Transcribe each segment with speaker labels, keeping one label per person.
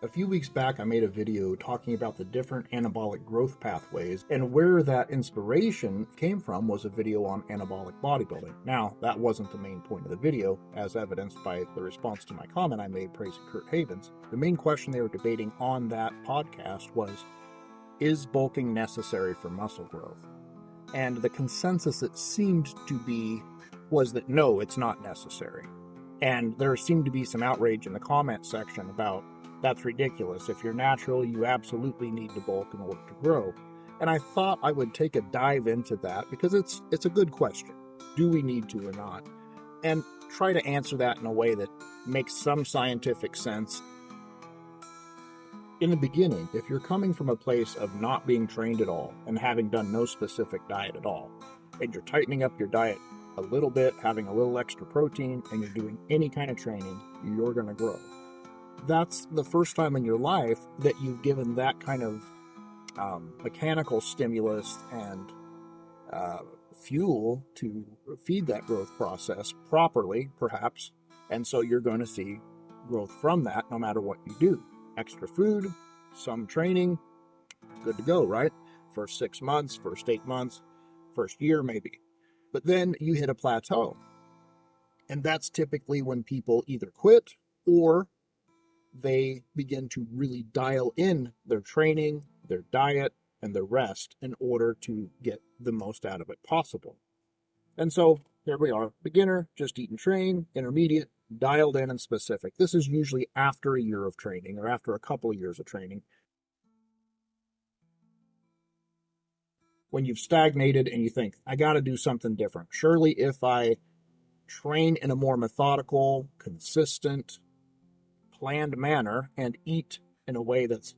Speaker 1: A few weeks back, I made a video talking about the different anabolic growth pathways, and where that inspiration came from was a video on anabolic bodybuilding. Now, that wasn't the main point of the video, as evidenced by the response to my comment I made praising Kurt Havens. The main question they were debating on that podcast was, is bulking necessary for muscle growth? And the consensus it seemed to be was that no, it's not necessary. And there seemed to be some outrage in the comment section about, that's ridiculous. If you're natural, you absolutely need to bulk in order to grow. And I thought I would take a dive into that because it's a good question. Do we need to or not? And try to answer that in a way that makes some scientific sense. In the beginning, if you're coming from a place of not being trained at all and having done no specific diet at all, and you're tightening up your diet a little bit, having a little extra protein, and you're doing any kind of training, you're going to grow. That's the first time in your life that you've given that kind of mechanical stimulus and fuel to feed that growth process properly, perhaps. And so you're going to see growth from that no matter what you do. Extra food, some training, good to go, right? First 6 months, first 8 months, first year maybe. But then you hit a plateau. And that's typically when people either quit or they begin to really dial in their training, their diet, and their rest in order to get the most out of it possible. And so here we are, beginner, just eat and train, intermediate, dialed in and specific. This is usually after a year of training or after a couple of years of training. When you've stagnated and you think, I got to do something different. Surely if I train in a more methodical, consistent, planned manner and eat in a way that's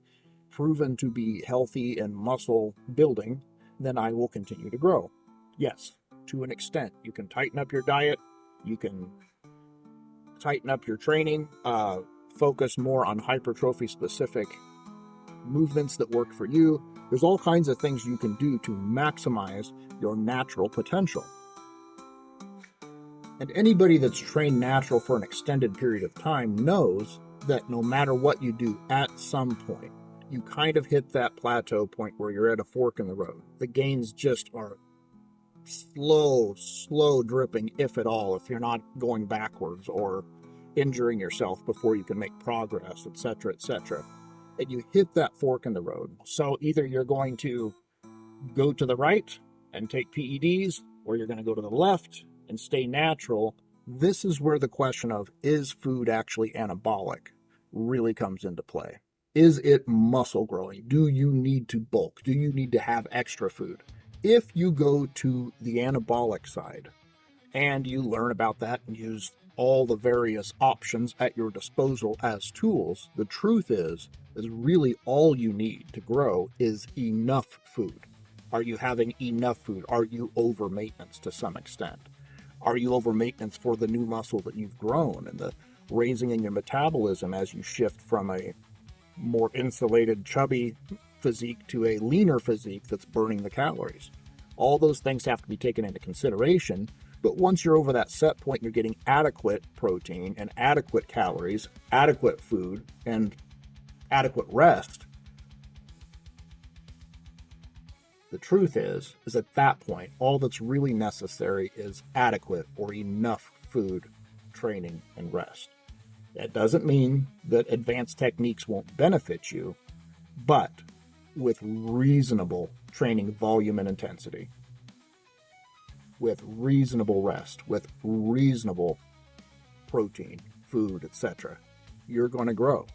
Speaker 1: proven to be healthy and muscle building, then I will continue to grow. Yes, to an extent. You can tighten up your diet, you can tighten up your training, focus more on hypertrophy specific movements that work for you. There's all kinds of things you can do to maximize your natural potential. And anybody that's trained natural for an extended period of time knows that no matter what you do, at some point, you kind of hit that plateau point where you're at a fork in the road. The gains just are slow dripping, if at all, if you're not going backwards or injuring yourself before you can make progress, etc., etc. And you hit that fork in the road. So either you're going to go to the right and take PEDs, or you're going to go to the left and stay natural. This is where the question of, is food actually anabolic, really comes into play. Is it muscle growing? Do you need to bulk? Do you need to have extra food? If you go to the anabolic side and you learn about that and use all the various options at your disposal as tools, the truth is really all you need to grow is enough food. Are you having enough food? Are you over maintenance to some extent? Are you over maintenance for the new muscle that you've grown and the raising in your metabolism as you shift from a more insulated, chubby physique to a leaner physique that's burning the calories? All those things have to be taken into consideration. But once you're over that set point, you're getting adequate protein and adequate calories, adequate food, and adequate rest. The truth is at that point, all that's really necessary is adequate or enough food, training, and rest. That doesn't mean that advanced techniques won't benefit you, but with reasonable training volume and intensity, with reasonable rest, with reasonable protein, food, etc., you're going to grow.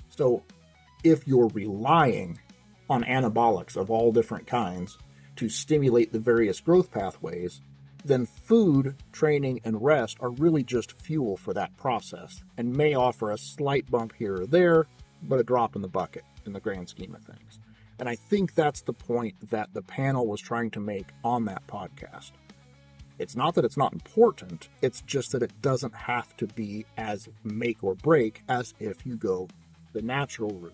Speaker 1: So if you're relying on anabolics of all different kinds to stimulate the various growth pathways, then food, training, and rest are really just fuel for that process and may offer a slight bump here or there, but a drop in the bucket in the grand scheme of things. And I think that's the point that the panel was trying to make on that podcast. It's not that it's not important, it's just that it doesn't have to be as make or break as if you go the natural route.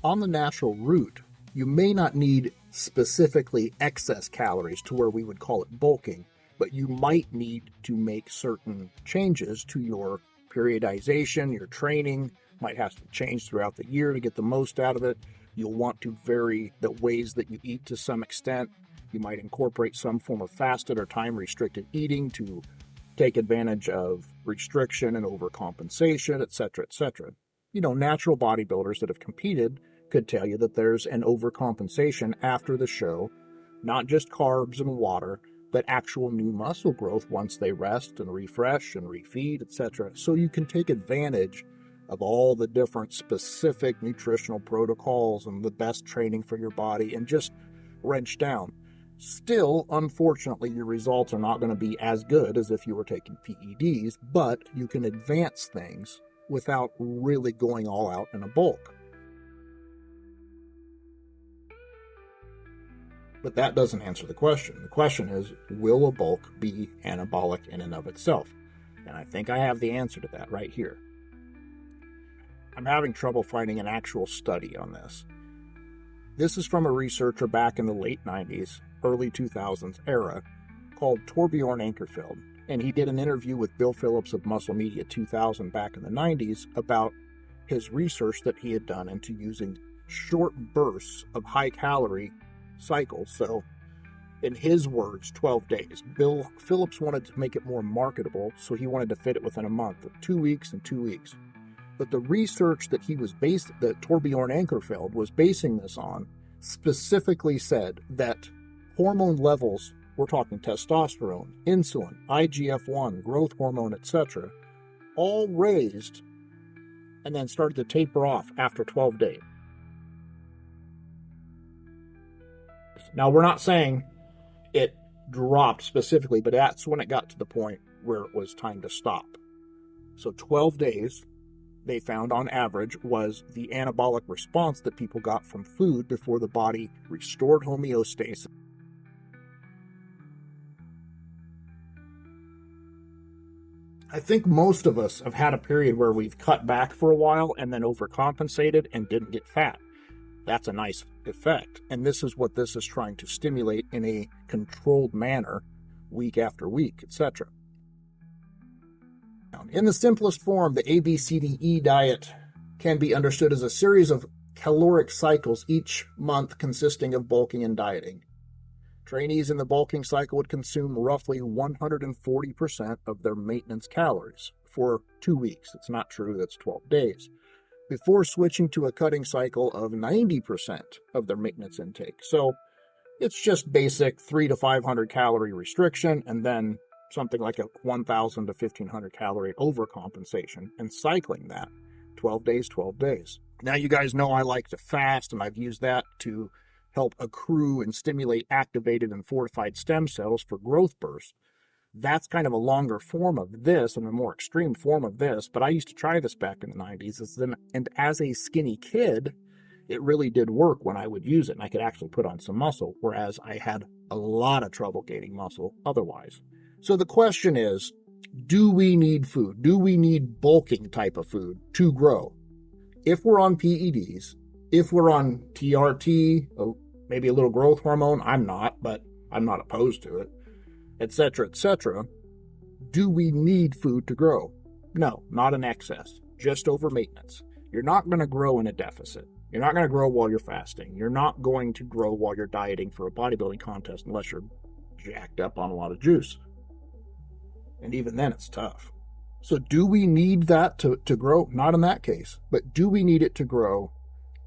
Speaker 1: On the natural route, you may not need specifically excess calories to where we would call it bulking, but you might need to make certain changes to your periodization, your training might have to change throughout the year to get the most out of it. You'll want to vary the ways that you eat to some extent. You might incorporate some form of fasted or time-restricted eating to take advantage of restriction and overcompensation, etc., etc. Natural bodybuilders that have competed could tell you that there's an overcompensation after the show, not just carbs and water, but actual new muscle growth once they rest and refresh and refeed, etc. So you can take advantage of all the different specific nutritional protocols and the best training for your body and just wrench down. Still, unfortunately, your results are not going to be as good as if you were taking PEDs, but you can advance things without really going all out in a bulk. But that doesn't answer the question. The question is, will a bulk be anabolic in and of itself? And I think I have the answer to that right here. I'm having trouble finding an actual study on this. This is from a researcher back in the late 90s, early 2000s era called Torbjorn Ankerfeld. And he did an interview with Bill Phillips of Muscle Media 2000 back in the 90s about his research that he had done into using short bursts of high-calorie cycles. So, in his words, 12 days. Bill Phillips wanted to make it more marketable, so he wanted to fit it within a month of 2 weeks and 2 weeks. But the research that that Torbjorn Ankerfeld was basing this on specifically said that hormone levels, we're talking testosterone, insulin, IGF-1, growth hormone, etc., all raised and then started to taper off after 12 days. Now, we're not saying it dropped specifically, but that's when it got to the point where it was time to stop. So 12 days, they found on average, was the anabolic response that people got from food before the body restored homeostasis. I think most of us have had a period where we've cut back for a while and then overcompensated and didn't get fat. That's a nice effect. And this is what this is trying to stimulate in a controlled manner, week after week, etc. In the simplest form, the ABCDE diet can be understood as a series of caloric cycles each month consisting of bulking and dieting. Trainees in the bulking cycle would consume roughly 140% of their maintenance calories for 2 weeks. It's not true, that's 12 days. Before switching to a cutting cycle of 90% of their maintenance intake. So it's just basic 300 to 500 calorie restriction and then something like a 1,000 to 1,500 calorie overcompensation and cycling that 12 days, 12 days. Now you guys know I like to fast, and I've used that to help accrue and stimulate activated and fortified stem cells for growth bursts. That's kind of a longer form of this and a more extreme form of this, but I used to try this back in the 90s. And as a skinny kid, it really did work when I would use it, and I could actually put on some muscle, whereas I had a lot of trouble gaining muscle otherwise. So the question is, do we need food? Do we need bulking type of food to grow? If we're on PEDs, if we're on TRT, maybe a little growth hormone, I'm not, but I'm not opposed to it, etc., etc., do we need food to grow? No, not in excess, just over maintenance. You're not going to grow in a deficit. You're not going to grow while you're fasting. You're not going to grow while you're dieting for a bodybuilding contest unless you're jacked up on a lot of juice. And even then, it's tough. So do we need that to grow? Not in that case. But do we need it to grow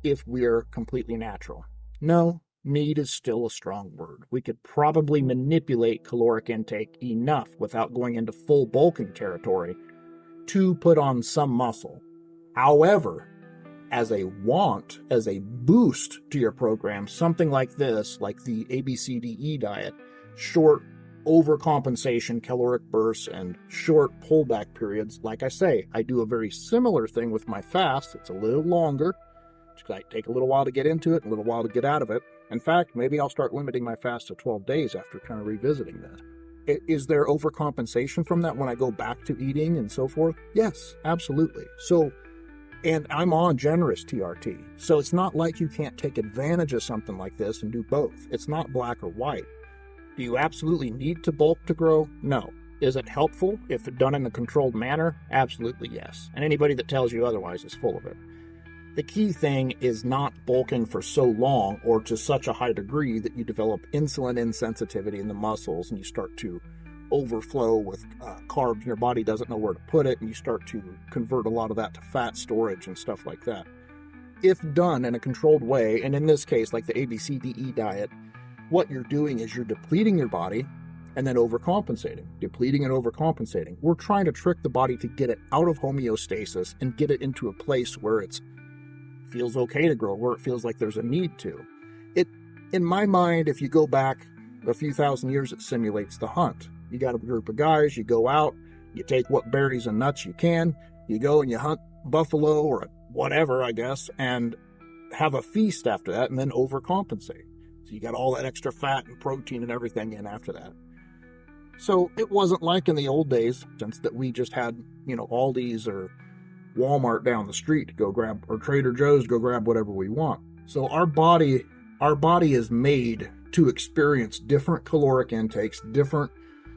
Speaker 1: if we're completely natural? No, need is still a strong word. We could probably manipulate caloric intake enough without going into full bulking territory to put on some muscle. However, as a want, as a boost to your program, something like this, like the ABCDE diet, short overcompensation, caloric bursts, and short pullback periods. Like I say, I do a very similar thing with my fast. It's a little longer. It's going to take a little while to get into it, a little while to get out of it. In fact, maybe I'll start limiting my fast to 12 days after kind of revisiting that. Is there overcompensation from that when I go back to eating and so forth? Yes, absolutely. So, and I'm on generous TRT. So it's not like you can't take advantage of something like this and do both. It's not black or white. Do you absolutely need to bulk to grow? No. Is it helpful if done in a controlled manner? Absolutely yes. And anybody that tells you otherwise is full of it. The key thing is not bulking for so long or to such a high degree that you develop insulin insensitivity in the muscles and you start to overflow with carbs and your body doesn't know where to put it, and you start to convert a lot of that to fat storage and stuff like that. If done in a controlled way, and in this case like the ABCDE diet, what you're doing is you're depleting your body and then overcompensating, depleting and overcompensating. We're trying to trick the body to get it out of homeostasis and get it into a place where it feels okay to grow, where it feels like there's a need to. In my mind, if you go back a few thousand years, it simulates the hunt. You got a group of guys, you go out, you take what berries and nuts you can, you go and you hunt buffalo or whatever, I guess, and have a feast after that and then overcompensate. So you got all that extra fat and protein and everything in after that. So it wasn't like in the old days, since that we just had, Aldi's or Walmart down the street to go grab, or Trader Joe's to go grab whatever we want. So our body is made to experience different caloric intakes, different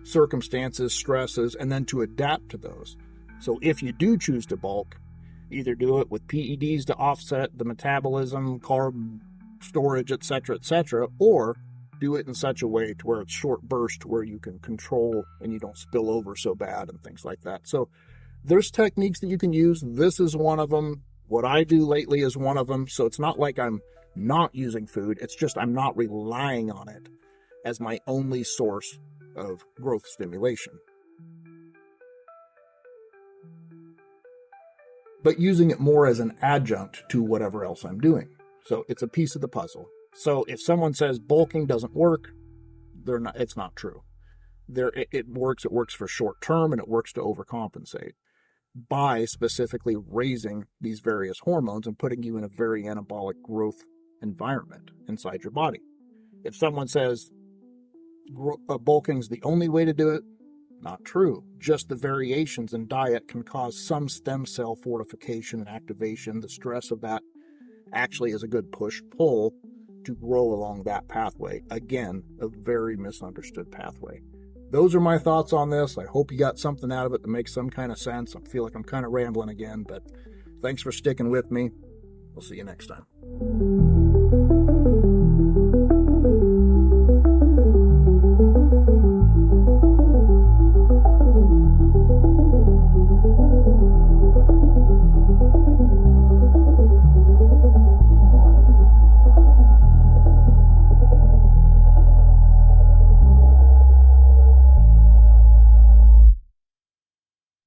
Speaker 1: circumstances, stresses, and then to adapt to those. So if you do choose to bulk, either do it with PEDs to offset the metabolism, carb storage, etc., or do it in such a way to where it's short burst, where you can control and you don't spill over so bad and things like that. So there's techniques that you can use. This is one of them. What I do lately is one of them. So it's not like I'm not using food. It's just I'm not relying on it as my only source of growth stimulation, but using it more as an adjunct to whatever else I'm doing. So it's a piece of the puzzle. So if someone says bulking doesn't work, it's not true. It works for short term, and it works to overcompensate by specifically raising these various hormones and putting you in a very anabolic growth environment inside your body. If someone says bulking is the only way to do it, not true. Just the variations in diet can cause some stem cell fortification and activation. The stress of that actually is a good push-pull to grow along that pathway. Again, a very misunderstood pathway. Those are my thoughts on this. I hope you got something out of it that makes some kind of sense. I feel like I'm kind of rambling again, but thanks for sticking with me. We'll see you next time.